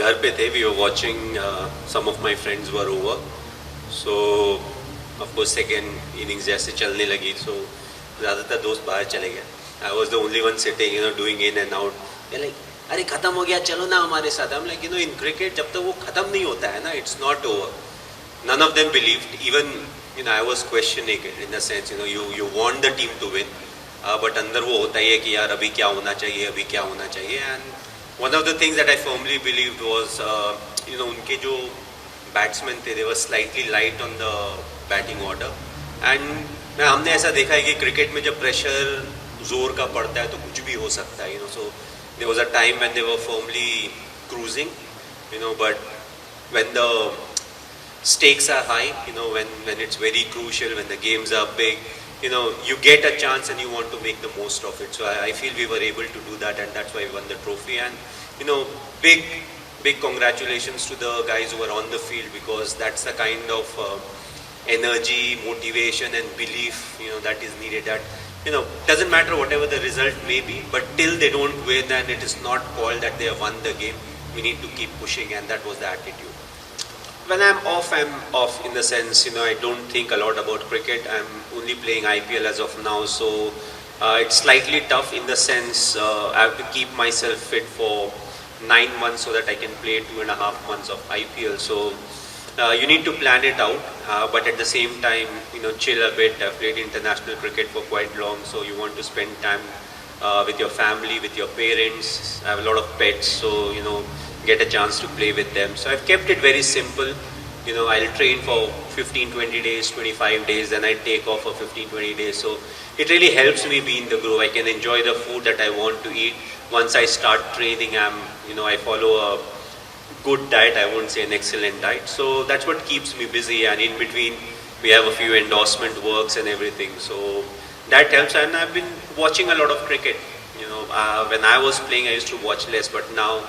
घर पे थे. We were watching. Some of my friends were over. So of course second innings जैसे चलने लगी, so ज़्यादातर दोस्त बाहर चले गए. I was the only one sitting, doing in and out. They're like, अरे खत्म हो गया, चलो ना हमारे साथ. I'm like, in cricket जब तक वो खत्म नहीं होता है ना, it's not over. None of them believed. Even I was questioning it in the sense, you want the team to win, but अंदर वो होता ही है कि यार अभी क्या होना चाहिए, अभी क्या होना चाहिए. And one of the things that I firmly believed was, उनके जो batsmen थे, they were slightly light on the batting order. And हमने ऐसा देखा है कि क्रिकेट में जब प्रेशर जोर का पड़ता है तो कुछ भी हो सकता है. So there was a time when they were firmly cruising, but when the stakes are high, when it's very crucial, when the games are big, you get a chance and you want to make the most of it. So I feel we were able to do that, and that's why we won the trophy. And big congratulations to the guys who were on the field, because that's the kind of energy, motivation and belief that is needed. That doesn't matter whatever the result may be, but till they don't win and it is not called that they have won the game, we need to keep pushing, and that was the attitude. When I'm off in the sense, I don't think a lot about cricket. I'm only playing IPL as of now, so it's slightly tough in the sense I have to keep myself fit for 9 months so that I can play 2.5 months of IPL. So you need to plan it out, but at the same time, chill a bit. I've played international cricket for quite long, so you want to spend time with your family, with your parents. I have a lot of pets, so get a chance to play with them. So I've kept it very simple. I'll train for 15-20 days, 25 days, then I take off for 15-20 days. So it really helps me be in the groove. I can enjoy the food that I want to eat. Once I start training, I follow a good diet. I won't say an excellent diet. So that's what keeps me busy. And in between, we have a few endorsement works and everything. So that helps. And I've been watching a lot of cricket. When I was playing, I used to watch less, but now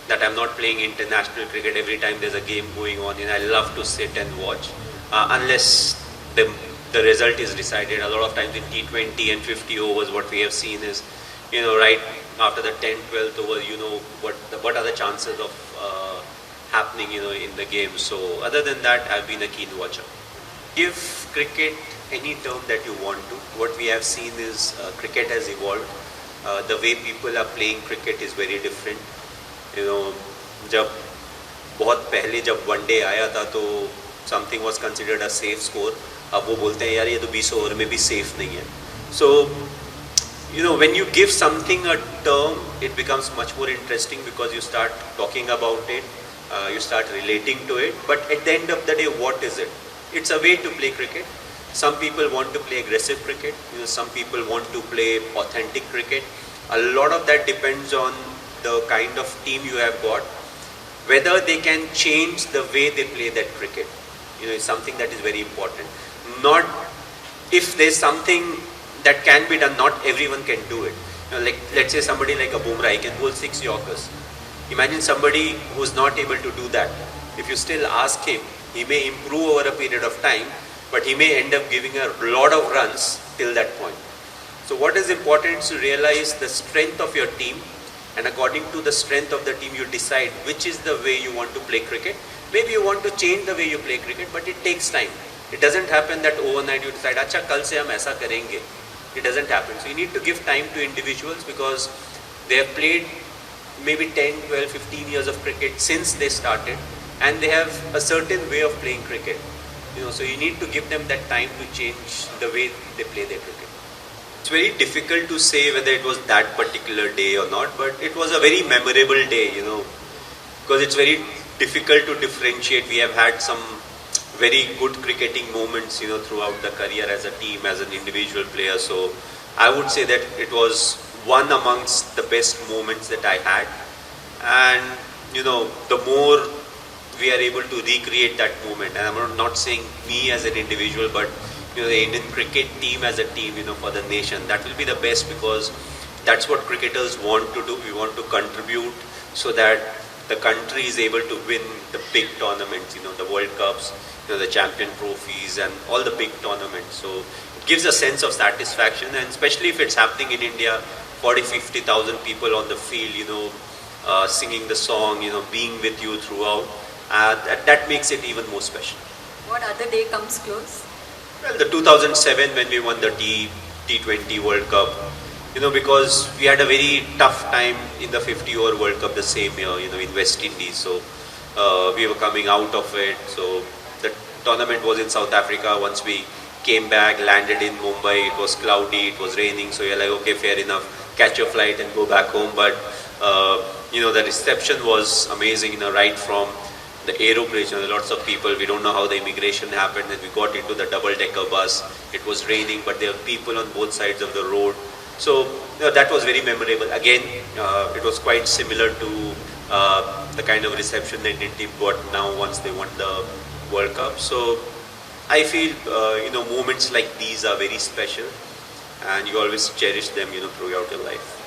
that I'm not playing international cricket, every time there's a game going on, I love to sit and watch, unless the result is decided. A lot of times in T20 and 50 overs, what we have seen is, right after the 10th, 12th over, what are the chances of happening, in the game. So other than that, I've been a keen watcher. Give cricket any term that you want to. What we have seen is cricket has evolved. The way people are playing cricket is very different. जब बहुत पहले जब one day आया था तो something was considered a safe score. अब वो बोलते हैं यार ये तो 20 ओवर में भी सेफ नहीं है. सो when you give something a term, it becomes much more interesting because you start talking about it, you start relating to it. But at the end of the day, what is it? It's a way to play cricket. Some people want to play aggressive cricket. Some people want to play authentic cricket. A lot of that depends on the kind of team you have got, whether they can change the way they play that cricket. Is something that is very important. Not if there's something that can be done, not everyone can do it. Like let's say somebody like a Bumrah, he can bowl 6 Yorkers. Imagine somebody who's not able to do that. If you still ask him, he may improve over a period of time, but he may end up giving a lot of runs till that point. So what is important is to realize the strength of your team, and according to the strength of the team, you decide which is the way you want to play cricket. Maybe you want to change the way you play cricket, but it takes time. It doesn't happen that overnight you decide, अच्छा कल से हम ऐसा करेंगे. It doesn't happen. So you need to give time to individuals because they have played maybe 10, 12, 15 years of cricket since they started, and they have a certain way of playing cricket. So you need to give them that time to change the way they play their cricket. It's very difficult to say whether it was that particular day or not, but it was a very memorable day, because it's very difficult to differentiate. We have had some very good cricketing moments, throughout the career as a team, as an individual player. So I would say that it was one amongst the best moments that I had. And, the more we are able to recreate that moment, and I'm not saying me as an individual, but the Indian cricket team as a team, for the nation, that will be the best, because that's what cricketers want to do. We want to contribute so that the country is able to win the big tournaments, the World Cups, the champion trophies and all the big tournaments. So it gives a sense of satisfaction, and especially if it's happening in India, 40-50,000 people on the field, singing the song, being with you throughout. That makes it even more special. What other day comes close? Well, the 2007 when we won the T20 World Cup, because we had a very tough time in the 50-over World Cup the same year, in West Indies. So we were coming out of it. So the tournament was in South Africa. Once we came back, landed in Mumbai, it was cloudy, it was raining. So you're like, okay, fair enough, catch a flight and go back home. But the reception was amazing. Right from the aeroplane, lots of people. We don't know how the immigration happened. And we got into the double-decker bus. It was raining, but there were people on both sides of the road. So that was very memorable. Again, it was quite similar to the kind of reception the Indian team got now once they won the World Cup. So I feel moments like these are very special, and you always cherish them throughout your life.